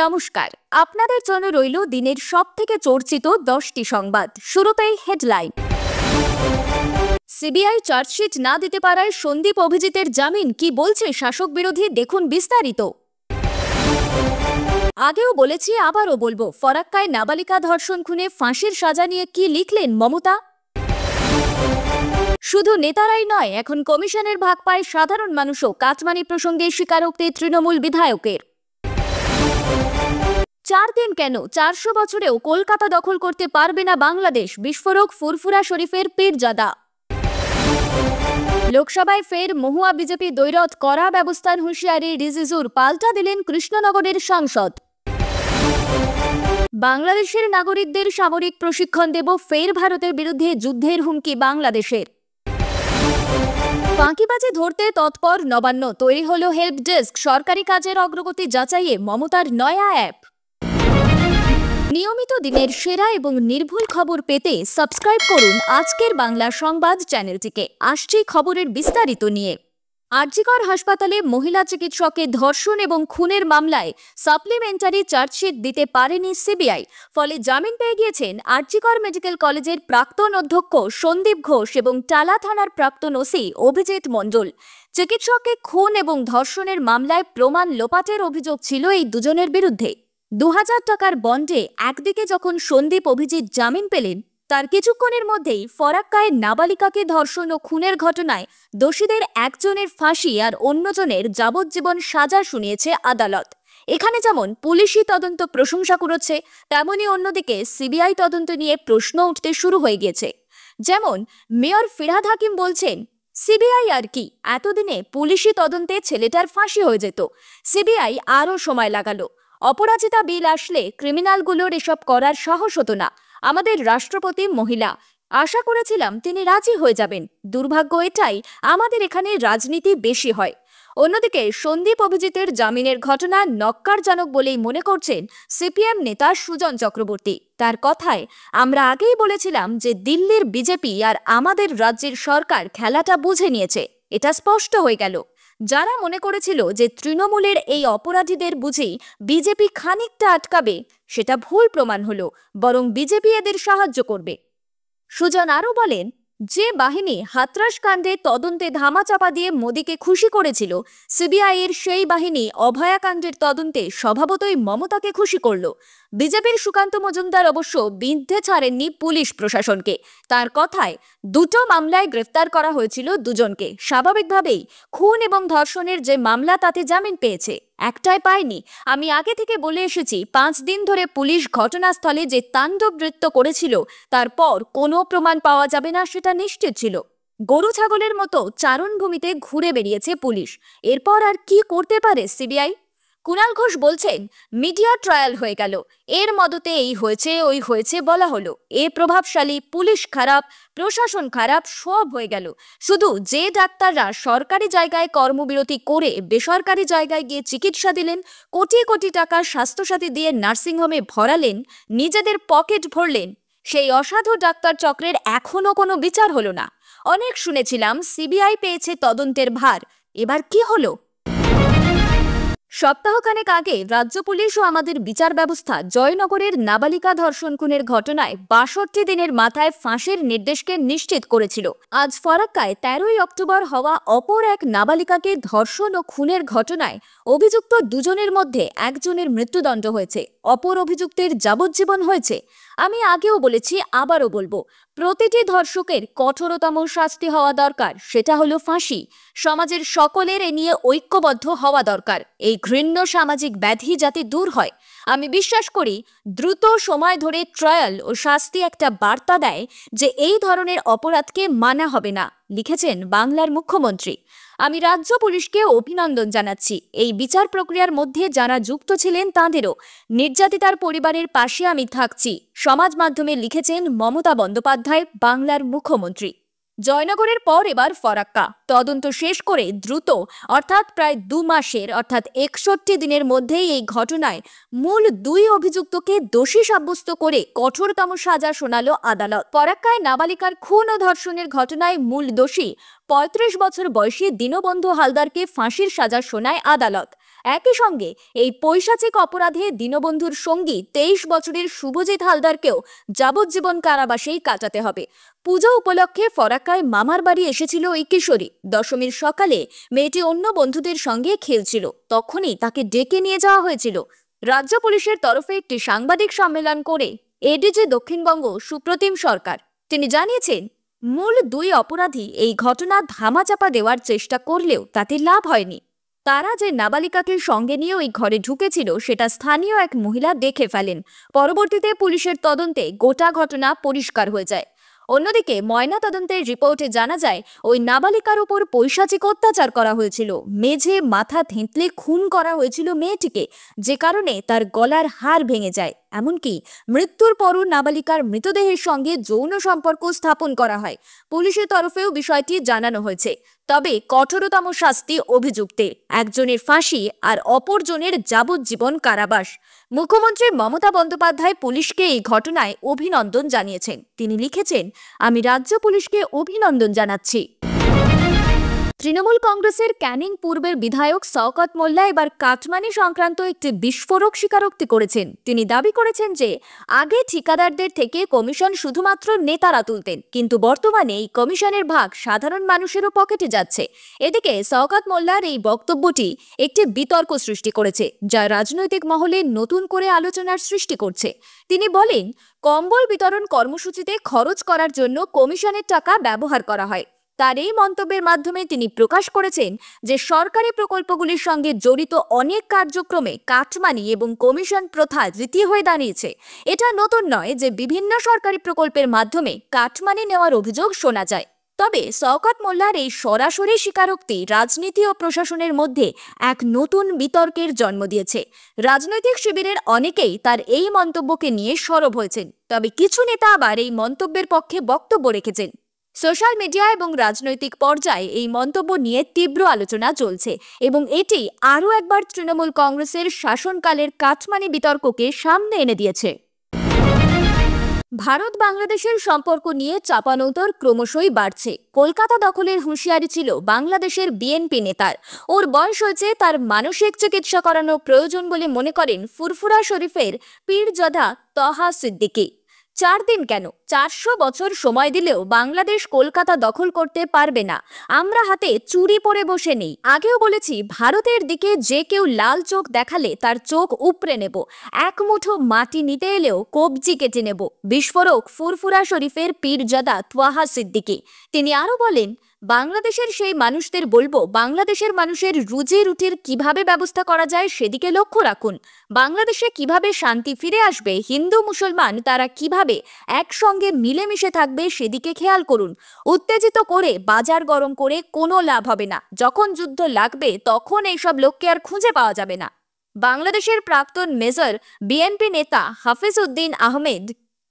নমস্কার, আপনাদের জন্য রইল দিনের সবথেকে চর্চিত 10টি সংবাদ। শুরুতেই হেডলাইন। সিবিআই চার্জশিট না দিতে পারায় সন্দীপ অভিজিতের জামিন, কি বলছে শাসক বিরোধী, দেখুন বিস্তারিত। আগেও বলেছি, আবারও বলবো, ফরাক্কায় নাবালিকা ধর্ষণ খুনে ফাঁসির সাজা নিয়ে কি লিখলেন মমতা। শুধু নেতারাই নয়, এখন কমিশনের ভাগ পায় সাধারণ মানুষও, কাটমানি প্রসঙ্গে স্বীকারোক্তি তৃণমূল বিধায়কের। 4 দিন কেন, 400 বছরেও কলকাতা দখল করতে পারবে না বাংলাদেশ, বিস্ফোরক ফুরফুরা শরীফের পীরজাদা। লোকসভায় ফের মহুয়া বিজেপি দ্বৈরথ, কড়া ব্যবস্থার হুঁশিয়ারি রিজিজুর, পাল্টা দিলেন কৃষ্ণনগরের সাংসদ। বাংলাদেশের নাগরিকদের সামরিক প্রশিক্ষণ দেব, ফের ভারতের বিরুদ্ধে যুদ্ধের হুমকি বাংলাদেশের। ফাঁকিবাজি ধরতে তৎপর নবান্ন, তৈরি হলো হেল্প ডেস্ক, সরকারি কাজের অগ্রগতি যাচাইয়ে মমতার নয়া অ্যাপ। নিয়মিত দিনের সেরা এবং নির্ভুল খবর পেতে সাবস্ক্রাইব করুন আজকের বাংলা সংবাদ চ্যানেলটিকে। আসছি খবরের বিস্তারিত নিয়ে। আরজিকর হাসপাতালে মহিলা চিকিৎসকের ধর্ষণ এবং খুনের মামলায় সাপ্লিমেন্টারি চার্জশিট দিতে পারেনি সিবিআই, ফলে জামিন পেয়ে গিয়েছেন আরজিকর মেডিকেল কলেজের প্রাক্তন অধ্যক্ষ সন্দীপ ঘোষ এবং টালা থানার প্রাক্তন ওসি অভিজিৎ মণ্ডল। চিকিৎসককে খুন এবং ধর্ষণের মামলায় প্রমাণ লোপাটের অভিযোগ ছিল এই দুজনের বিরুদ্ধে। 2000 টাকার বন্ডে একদিকে যখন সন্দীপ অভিজিৎ জামিন পেলেন, তার কিছুক্ষণের মধ্যেই ফরাক্কায় নাবালিকাকে ধর্ষণ ও খুনের ঘটনায় দোষীদের একজনের ফাঁসি আর অন্যজনের যাবজ্জীবন সাজা শুনিয়েছে আদালত। এখানে যেমন পুলিশি তদন্ত প্রশংসা করেছে, তেমনি অন্যদিকে সিবিআই তদন্ত নিয়ে প্রশ্ন উঠতে শুরু হয়ে গিয়েছে। যেমন মেয়র ফিরহাদ হাকিম বলছেন, সিবিআই আর কি, এতদিনে পুলিশি তদন্তে ছেলেটার ফাঁসি হয়ে যেত, সিবিআই আরও সময় লাগালো। অপরাজিতা বিল আসলে ক্রিমিনালগুলোর এসব করার সাহস হতো না। আমাদের রাষ্ট্রপতি মহিলা, আশা করেছিলাম তিনি রাজি হয়ে যাবেন। দুর্ভাগ্য এটাই, আমাদের এখানে রাজনীতি বেশি হয়। অন্যদিকে সন্দীপ অভিজিতের জামিনের ঘটনা নক্কারজনক বলেই মনে করছেন সিপিএম নেতা সুজন চক্রবর্তী। তার কথায়, আমরা আগেই বলেছিলাম যে দিল্লির বিজেপি আর আমাদের রাজ্যের সরকার খেলাটা বুঝে নিয়েছে, এটা স্পষ্ট হয়ে গেল। যারা মনে করেছিল যে তৃণমূলের এই অপরাধীদের বুঝি বিজেপি খানিকটা আটকাবে, সেটা ভুল প্রমাণ হলো, বরং বিজেপি এদের সাহায্য করবে। সুজন আরও বলেন, যে বাহিনী হাতরাস কাণ্ডে তদন্তে ধামাচাপা দিয়ে মোদীকে খুশি করেছিল, সিবিআই এর সেই বাহিনী অভয়াকাণ্ডের তদন্তে স্বভাবতই মমতাকে খুশি করল। বিজেপির সুকান্ত মজুমদার অবশ্য বিন্ধে ছাড়েননি পুলিশ প্রশাসনকে। তার কথায়, দুটো মামলায় গ্রেফতার করা হয়েছিল দুজনকে, স্বাভাবিকভাবেই খুন এবং ধর্ষণের যে মামলা তাতে জামিন পেয়েছে, একটাই পায়নি। আমি আগে থেকে বলে এসেছি, 5 দিন ধরে পুলিশ ঘটনাস্থলে যে তাণ্ডব নৃত্য করেছিল, তারপর কোনো প্রমাণ পাওয়া যাবে না সেটা নিশ্চিত ছিল। গরু ছাগলের মতো চারণভূমিতে ঘুরে বেরিয়েছে পুলিশ, এরপর আর কি করতে পারে সিবিআই? কুণাল ঘোষ বলছেন, মিডিয়া ট্রায়াল হয়ে গেল, এর মদতে এই হয়েছে ওই হয়েছে বলা হলো, এ প্রভাবশালী, পুলিশ খারাপ, প্রশাসন খারাপ, সব হয়ে গেল। শুধু যে ডাক্তাররা সরকারি জায়গায় কর্মবিরতি করে বেসরকারি জায়গায় গিয়ে চিকিৎসা দিলেন, কোটি কোটি টাকা স্বাস্থ্যসাথী দিয়ে নার্সিংহোমে ভরালেন, নিজেদের পকেট ভরলেন, সেই অসাধু ডাক্তার চক্রের এখনো কোনো বিচার হলো না। অনেক শুনেছিলাম সিবিআই পেয়েছে তদন্তের ভার, এবার কি হলো? সপ্তাহখানেক আগে রাজ্য পুলিশ ও আমাদের বিচার ব্যবস্থা জয়নগরের নাবালিকা ধর্ষণ খুনের ঘটনায় 62 দিনের মাথায় ফাঁসির নির্দেশকে নিশ্চিত করেছিল। আজ ফরাক্কায় 13ই অক্টোবর হওয়া অপর এক নাবালিকাকে ধর্ষণ ও খুনের ঘটনায় অভিযুক্ত দুজনের মধ্যে একজনের মৃত্যুদণ্ড হয়েছে, অপর অভিযুক্তের যাবজ্জীবন হয়েছে। আমি আগেও বলেছি, আবারও বলবো, প্রতিটি ধর্ষকের কঠোরতম শাস্তি হওয়া দরকার, সেটা হলো ফাঁসি। সমাজের সকলের এ নিয়ে ঐক্যবদ্ধ হওয়া দরকার, এই ঘৃণ্য সামাজিক ব্যাধি যাতে দূর হয়। আমি বিশ্বাস করি দ্রুত সময় ধরে ট্রায়াল ও শাস্তি একটা বার্তা দেয় যে এই ধরনের অপরাধকে মানা হবে না, লিখেছেন বাংলার মুখ্যমন্ত্রী। আমি রাজ্য পুলিশকে অভিনন্দন জানাচ্ছি। এই বিচার প্রক্রিয়ার মধ্যে যারা যুক্ত ছিলেন তাঁদেরও, নির্যাতিতার পরিবারের পাশে আমি থাকছি, সমাজ মাধ্যমে লিখেছেন মমতা বন্দ্যোপাধ্যায়, বাংলার মুখ্যমন্ত্রী। জয়নগরের পর এবার ফরাক্কা। তদন্ত শেষ করে দ্রুত, অর্থাৎ প্রায় 2 মাসের, অর্থাৎ 61 দিনের মধ্যেই এই ঘটনায় মূল 2 অভিযুক্তকে দোষী সাব্যস্ত করে কঠোরতম সাজা শোনালো আদালত। ফরাক্কায় নাবালিকার খুন ও ধর্ষণের ঘটনায় মূল দোষী 35 বছর বয়সী দীনবন্ধু হালদারকে ফাঁসির সাজা শোনায় আদালত। একই সঙ্গে এই পৈশাচিক অপরাধে দীনবন্ধুর সঙ্গী 23 বছরের শুভজিৎ হালদারকেও যাবজ্জীবন কারাবাসেই কাটাতে হবে। পুজো উপলক্ষে ফরাক্কায় মামার বাড়ি এসেছিল ওই কিশোরী। দশমীর সকালে মেয়েটি অন্য বন্ধুদের সঙ্গে খেলছিল, তখনই তাকে ডেকে নিয়ে যাওয়া হয়েছিল। রাজ্য পুলিশের তরফে একটি সাংবাদিক সম্মেলন করে এডিজি দক্ষিণবঙ্গ সুপ্রতিম সরকার তিনি জানিয়েছেন, মূল দুই অপরাধী এই ঘটনা ধামাচাপা দেওয়ার চেষ্টা করলেও তাতে লাভ হয়নি। তারা যে নাবালিকাকে সঙ্গে নিয়ে ওই ঘরে ঢুকেছিল সেটা স্থানীয় এক মহিলা দেখে ফেলেন। পরবর্তীতে পুলিশের তদন্তে গোটা ঘটনা পরিষ্কার হয়ে যায়। অন্যদিকে ময়না তদন্তের রিপোর্টে জানা যায় ওই নাবালিকার উপর পৈশাচিক অত্যাচার করা হয়েছিল। মেঝে মাথা থেঁতলে খুন করা হয়েছিল মেয়েটিকে, যে কারণে তার গলার হাড় ভেঙে যায়। এমনকি মৃত্যুর পরও নাবালিকার মৃতদেহের সঙ্গে যৌন সম্পর্ক স্থাপন করা হয়। পুলিশের তরফেও বিষয়টি জানানো হয়েছে। তবে কঠোরতম শাস্তি অভিযুক্তের, একজনের ফাঁসি আর অপরজনের যাবজ্জীবন কারাবাস। মুখ্যমন্ত্রী মমতা বন্দ্যোপাধ্যায় পুলিশকে এই ঘটনায় অভিনন্দন জানিয়েছেন। তিনি লিখেছেন, আমি রাজ্য পুলিশকে অভিনন্দন জানাচ্ছি। তৃণমূল কংগ্রেসের ক্যানিং পূর্বের বিধায়ক শওকত মোল্লা এবার কাটমানি সংক্রান্ত একটি বিস্ফোরক স্বীকারোক্তি করেছেন। তিনি দাবি করেছেন যে আগে ঠিকাদারদের থেকে কমিশন শুধুমাত্র নেতারা তুলতেন, কিন্তু বর্তমানে এই কমিশনের ভাগ সাধারণ মানুষেরও পকেটে যাচ্ছে। এদিকে শওকত মোল্লার এই বক্তব্যটি একটি বিতর্ক সৃষ্টি করেছে, যা রাজনৈতিক মহলে নতুন করে আলোচনার সৃষ্টি করছে। তিনি বলেন, কম্বল বিতরণ কর্মসূচিতে খরচ করার জন্য কমিশনের টাকা ব্যবহার করা হয়। তার এই মন্তব্যের মাধ্যমে তিনি প্রকাশ করেছেন যে সরকারি প্রকল্পগুলির সঙ্গে জড়িত অনেক কার্যক্রমে কাটমানি এবং কমিশন প্রথা রীতি হয়ে দাঁড়িয়েছে। এটা নতুন নয় যে বিভিন্ন সরকারি প্রকল্পের মাধ্যমে কাটমানি নেওয়ার অভিযোগ শোনা যায়। তবে শওকত মোল্লার এই সরাসরি স্বীকারোক্তি রাজনীতি ও প্রশাসনের মধ্যে এক নতুন বিতর্কের জন্ম দিয়েছে। রাজনৈতিক শিবিরের অনেকেই তার এই মন্তব্যকে নিয়ে সরব হয়েছেন, তবে কিছু নেতা আবার এই মন্তব্যের পক্ষে বক্তব্য রেখেছেন। সোশ্যাল মিডিয়া এবং রাজনৈতিক পর্যায়ে এই মন্তব্য নিয়ে তীব্র আলোচনা চলছে এবং এটি আরও একবার তৃণমূল কংগ্রেসের শাসনকালের কাটমানি বিতর্ককে সামনে এনে দিয়েছে। ভারত বাংলাদেশের সম্পর্ক নিয়ে চাপানউতর ক্রমশই বাড়ছে। কলকাতা দখলের হুঁশিয়ারি ছিল বাংলাদেশের বিএনপি নেতার। ওর বয়স হয়েছে, তার মানসিক চিকিৎসা করানো প্রয়োজন বলে মনে করেন ফুরফুরা শরীফের পীরজাদা তহা সিদ্দিকী। 4 দিন কেন, 400 বছর সময় দিলেও বাংলাদেশ কলকাতা দখল করতে পারবে না। আমরা হাতে চুরি পরে বসে নেই। আগেও বলেছি, ভারতের দিকে যে কেউ লাল চোখ দেখালে তার চোখ উপড়ে নেব। এক মুঠো মাটি নিতে এলেও কবজি কেটে নেব। বিস্ফোরক ফুরফুরা শরীফের পীরজাদা তোহা সিদ্দিকী। তিনি আরো বলেন, বাংলাদেশের সেই মানুষদের বলবো, বাংলাদেশের মানুষের রুজি রুটির কিভাবে ব্যবস্থা করা যায় সেদিকে লক্ষ্য রাখুন। বাংলাদেশে কিভাবে শান্তি ফিরে আসবে, হিন্দু মুসলমান তারা কিভাবে একসঙ্গে মিলেমিশে থাকবে সেদিকে খেয়াল করুন। উত্তেজিত করে বাজার গরম করে কোনো লাভ হবে না। যখন যুদ্ধ লাগবে তখন এইসব লোককে আর খুঁজে পাওয়া যাবে না। বাংলাদেশের প্রাক্তন মেজর বিএনপি নেতা হাফিজ উদ্দিন আহমেদ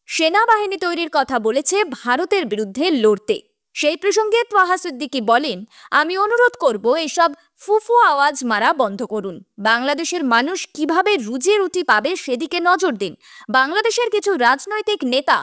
সেনাবাহিনী তৈরির কথা বলেছে ভারতের বিরুদ্ধে লড়তে। সেই প্রসঙ্গে তোহা সিদ্দিকী বলেন, আমি অনুরোধ করব এসব ফুফু আওয়াজ মারা বন্ধ করুন। বাংলাদেশের মানুষ কিভাবে রুজি রুটি পাবে সেদিকে নজর দিন। বাংলাদেশের কিছু রাজনৈতিক নেতা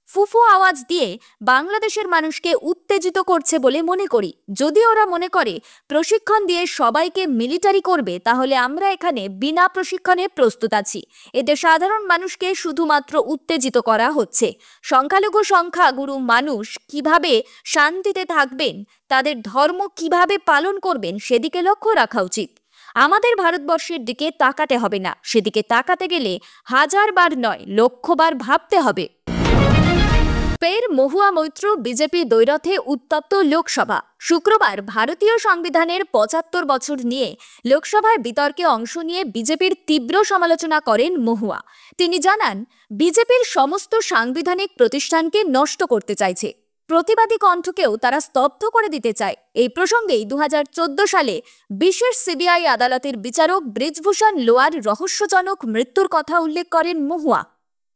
ফুফু আওয়াজ দিয়ে বাংলাদেশের মানুষকে উত্তেজিত করছে বলে মনে করি। যদি ওরা মনে করে প্রশিক্ষণ দিয়ে সবাইকে মিলিটারি করবে, তাহলে আমরা এখানে বিনা প্রশিক্ষণে প্রস্তুত আছি। এতে সাধারণ মানুষকে শুধুমাত্র উত্তেজিত করা হচ্ছে। সংখ্যালঘু সংখ্যাগুরু মানুষ কিভাবে শান্তিতে থাকবেন, তাদের ধর্ম কিভাবে পালন করবেন সেদিকে লক্ষ্য রাখা উচিত। আমাদের ভারতবর্ষের দিকে তাকাতে হবে না। সেদিকে তাকাতে গেলে 1000 বার নয়, লক্ষবার ভাবতে হবে। ফের মহুয়া মৈত্র বিজেপি দ্বৈরথে উত্তপ্ত লোকসভা। শুক্রবার ভারতীয় সংবিধানের 75 বছর নিয়ে লোকসভায় বিতর্কে অংশ নিয়ে বিজেপির তীব্র সমালোচনা করেন মহুয়া। তিনি জানান, বিজেপির সমস্ত সাংবিধানিক প্রতিষ্ঠানকে নষ্ট করতে চাইছে। প্রতিবাদী কণ্ঠকেও তারা স্তব্ধ করে দিতে চায়। এই প্রসঙ্গেই 2014 সালে বিশেষ সিবিআই আদালতের বিচারক ব্রিজভূষণ লোয়ার রহস্যজনক মৃত্যুর কথা উল্লেখ করেন মহুয়া।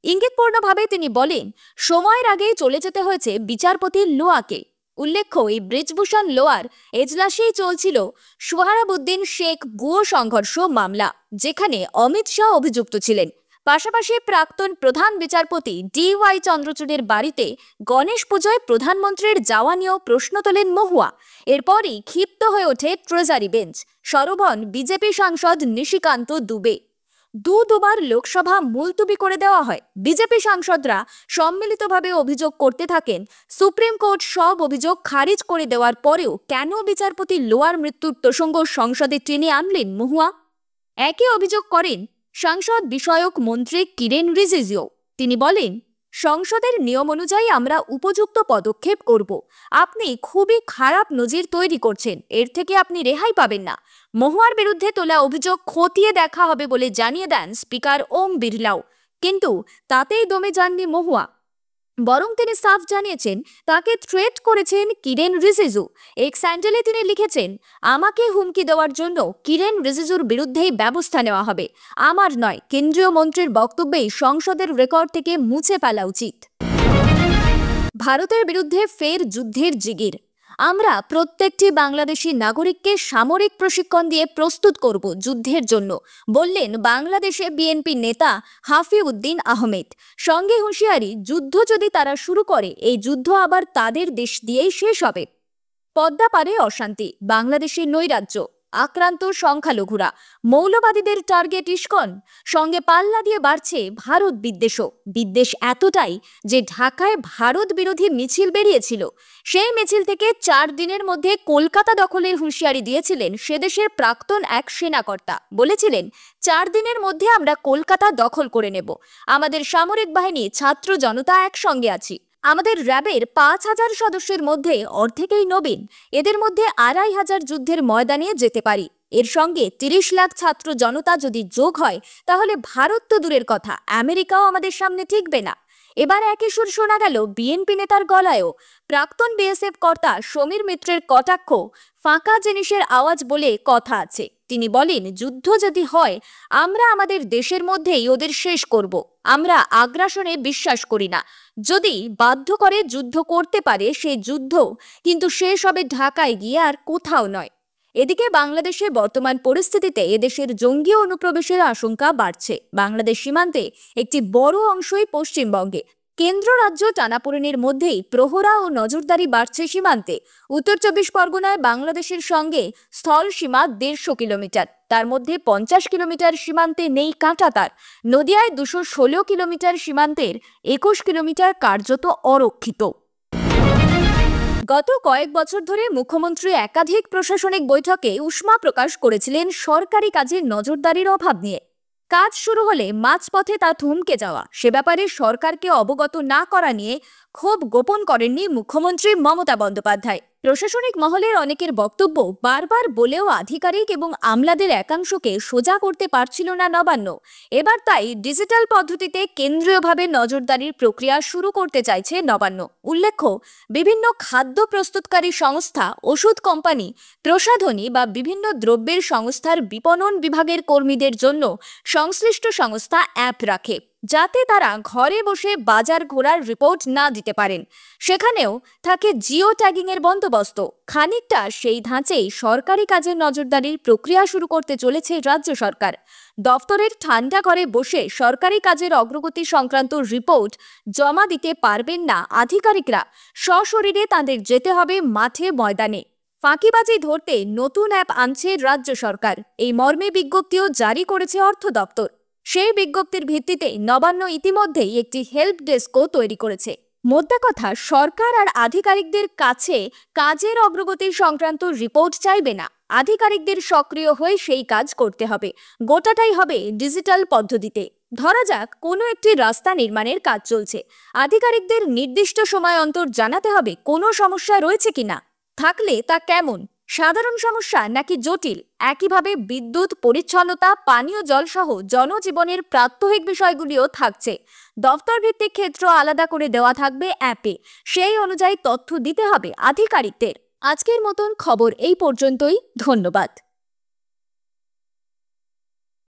ইঙ্গিতপূর্ণভাবে তিনি বলেন, সময়ের আগেই চলে যেতে হয়েছে বিচারপতি লোয়াকে। উল্লেখ্য, এই ব্রিজভূষণ লোয়ার এজলাসেই চলছিল সোহরাবুদ্দিন শেখ ভুয়ো সংঘর্ষ মামলা, যেখানে অমিত শাহ অভিযুক্ত ছিলেন। পাশাপাশি প্রাক্তন প্রধান বিচারপতি DY চন্দ্রচূড়ের বাড়িতে গণেশ পুজোয় প্রধানমন্ত্রীর যাওয়া নিয়েও প্রশ্ন তোলেন মহুয়া। এরপরই ক্ষিপ্ত হয়ে ওঠে ট্রেজারি বেঞ্চ। সরব হন বিজেপি সাংসদ নিশিকান্ত দুবে। দুবার লোকসভা মুলতুবি করে দেওয়া হয়। বিজেপি সাংসদরা সম্মিলিতভাবে অভিযোগ করতে থাকেন, সুপ্রিম কোর্ট সব অভিযোগ খারিজ করে দেওয়ার পরেও কেন বিচারপতি লোয়ার মৃত্যুর প্রসঙ্গ সংসদে টেনে আনলেন মহুয়া। একই অভিযোগ করেন সংসদ বিষয়ক মন্ত্রী কিরেন রিজিজু। তিনি বলেন, সংসদের নিয়ম অনুযায়ী আমরা উপযুক্ত পদক্ষেপ করব। আপনি খুবই খারাপ নজির তৈরি করছেন, এর থেকে আপনি রেহাই পাবেন না। মহুয়ার বিরুদ্ধে তোলা অভিযোগ খতিয়ে দেখা হবে বলে জানিয়ে দেন স্পিকার ওম বিড়লাও। কিন্তু তাতেই দমে যাননি মহুয়া, বরং তিনি সাফ জানিয়েছেন তাকে থ্রেট করেছেন কিরেন রিজিজু। এক্স হ্যান্ডেলে তিনি লিখেছেন, আমাকে হুমকি দেওয়ার জন্য কিরেন রিজিজুর বিরুদ্ধেই ব্যবস্থা নেওয়া হবে, আমার নয়। কেন্দ্রীয় মন্ত্রীর বক্তব্যেই সংসদের রেকর্ড থেকে মুছে ফেলা উচিত। ভারতের বিরুদ্ধে ফের যুদ্ধের জিগির। আমরা প্রত্যেকটি বাংলাদেশি নাগরিককে সামরিক প্রশিক্ষণ দিয়ে প্রস্তুত করব যুদ্ধের জন্য, বললেন বাংলাদেশে বিএনপি নেতা হাফিউদ্দিন আহমেদ। সঙ্গে হুঁশিয়ারি, যুদ্ধ যদি তারা শুরু করে, এই যুদ্ধ আবার তাদের দেশ দিয়েই শেষ হবে। পদ্মা পারে অশান্তি, বাংলাদেশের নৈরাজ্য, আক্রান্ত সংখ্যালঘুরা, মৌলবাদীদের টার্গেট ইস্কন। সঙ্গে পাল্লা দিয়ে বাড়ছে ভারত বিদ্বেষও। বিদ্বেষ এতটাই যে ঢাকায় ভারত বিরোধী মিছিল বেরিয়েছিল। সেই মিছিল থেকে 4 দিনের মধ্যে কলকাতা দখলের হুঁশিয়ারি দিয়েছিলেন সেদেশের প্রাক্তন এক সেনাকর্তা। বলেছিলেন, 4 দিনের মধ্যে আমরা কলকাতা দখল করে নেব। আমাদের সামরিক বাহিনী, ছাত্র জনতা একসঙ্গে আছি। আমাদের র্যাবের 5000 সদস্যের মধ্যে অর্ধেকই নবীন। এদের মধ্যে 2500 যুদ্ধের ময়দানে যেতে পারি। এর সঙ্গে 30 লাখ ছাত্র জনতা যদি যোগ হয়, তাহলে ভারত তো দূরের কথা, আমেরিকাও আমাদের সামনে টিকবে না। এবার একই সুর শোনা গেল বিএনপি নেতার গলায়ও। প্রাক্তন বিএসএফ কর্তা সমীর মিত্রের কটাক্ষ, ফাঁকা জিনিসের আওয়াজ বলে কথা আছে। তিনি বলেন, যুদ্ধ যদি হয়, আমরা আমাদের দেশের মধ্যেই ওদের শেষ করব। আমরা আগ্রাসনে বিশ্বাস করি না। যদি বাধ্য করে যুদ্ধ করতে পারে, সেই যুদ্ধ কিন্তু শেষ হবে ঢাকায় গিয়ে, আর কোথাও নয়। এদিকে বাংলাদেশে বর্তমান পরিস্থিতিতে এদেশের জঙ্গি অনুপ্রবেশের আশঙ্কা বাড়ছে। বাংলাদেশ সীমান্তে একটি বড় অংশই পশ্চিমবঙ্গে। কেন্দ্র রাজ্য টানাপোড়েনের মধ্যেই প্রহরা ও নজরদারি বাড়ছে সীমান্তে। উত্তর 24 পরগনায় বাংলাদেশের সঙ্গে স্থল সীমা 150 কিলোমিটার, তার মধ্যে 50 কিলোমিটার সীমান্তে নেই কাঁটাতার। নদিয়ায় 216 কিলোমিটার সীমান্তের 21 কিলোমিটার কার্যত অরক্ষিত। গত কয়েক বছর ধরে মুখ্যমন্ত্রী একাধিক প্রশাসনিক বৈঠকে উষ্মা প্রকাশ করেছিলেন সরকারি কাজের নজরদারির অভাব নিয়ে। কাজ শুরু হলে মাঝপথে তা থমকে যাওয়া, সে ব্যাপারে সরকারকে অবগত না করা নিয়ে ক্ষোভ গোপন করেননি মুখ্যমন্ত্রী মমতা বন্দ্যোপাধ্যায়। প্রশাসনিক মহলের অনেকের বক্তব্য, বারবার বলেও আধিকারিক এবং আমলাদের একাংশকে সোজা করতে পারছিল না নবান্ন। এবার তাই ডিজিটাল পদ্ধতিতে কেন্দ্রীয়ভাবে নজরদারির প্রক্রিয়া শুরু করতে চাইছে নবান্ন। উল্লেখ্য, বিভিন্ন খাদ্য প্রস্তুতকারী সংস্থা, ওষুধ কোম্পানি, প্রসাধনী বা বিভিন্ন দ্রব্যের সংস্থার বিপণন বিভাগের কর্মীদের জন্য সংশ্লিষ্ট সংস্থা অ্যাপ রাখে, যাতে তারা ঘরে বসে বাজার ঘোরার রিপোর্ট না দিতে পারেন। সেখানেও থাকে জিও ট্যাগিং এর বন্দোবস্ত। খানিকটা সেই ধাঁচেই সরকারি কাজের নজরদারির প্রক্রিয়া শুরু করতে চলেছে রাজ্য সরকার। দফতরের ঠান্ডা ঘরে বসে সরকারি কাজের অগ্রগতি সংক্রান্ত রিপোর্ট জমা দিতে পারবেন না আধিকারিকরা। সশরীরে তাদের যেতে হবে মাঠে ময়দানে। ফাঁকিবাজি ধরতে নতুন অ্যাপ আনছে রাজ্য সরকার। এই মর্মে বিজ্ঞপ্তিও জারি করেছে অর্থ দপ্তর। সেই বিজ্ঞপ্তির ভিত্তিতে নবান্ন ইতিমধ্যেই একটি হেল্প ডেস্কও তৈরি করেছে। মোদ্দা কথা, সরকার আর আধিকারিকদের কাছে কাজের অগ্রগতি সংক্রান্ত রিপোর্ট চাইবে না। আধিকারিকদের সক্রিয় হয়ে সেই কাজ করতে হবে। গোটাটাই হবে ডিজিটাল পদ্ধতিতে। ধরা যাক, কোনো একটি রাস্তা নির্মাণের কাজ চলছে। আধিকারিকদের নির্দিষ্ট সময় অন্তর জানাতে হবে কোনো সমস্যা রয়েছে কিনা, থাকলে তা কেমন, সাধারণ সমস্যা নাকি জটিল। একইভাবে বিদ্যুৎ, পরিচ্ছন্নতা, পানীয় জল সহ জনজীবনের প্রাত্যহিক বিষয়গুলিও থাকছে। দফতর ভিত্তিক ক্ষেত্র আলাদা করে দেওয়া থাকবে অ্যাপে। সেই অনুযায়ী তথ্য দিতে হবে আধিকারিকদের। আজকের মতন খবর এই পর্যন্তই। ধন্যবাদ।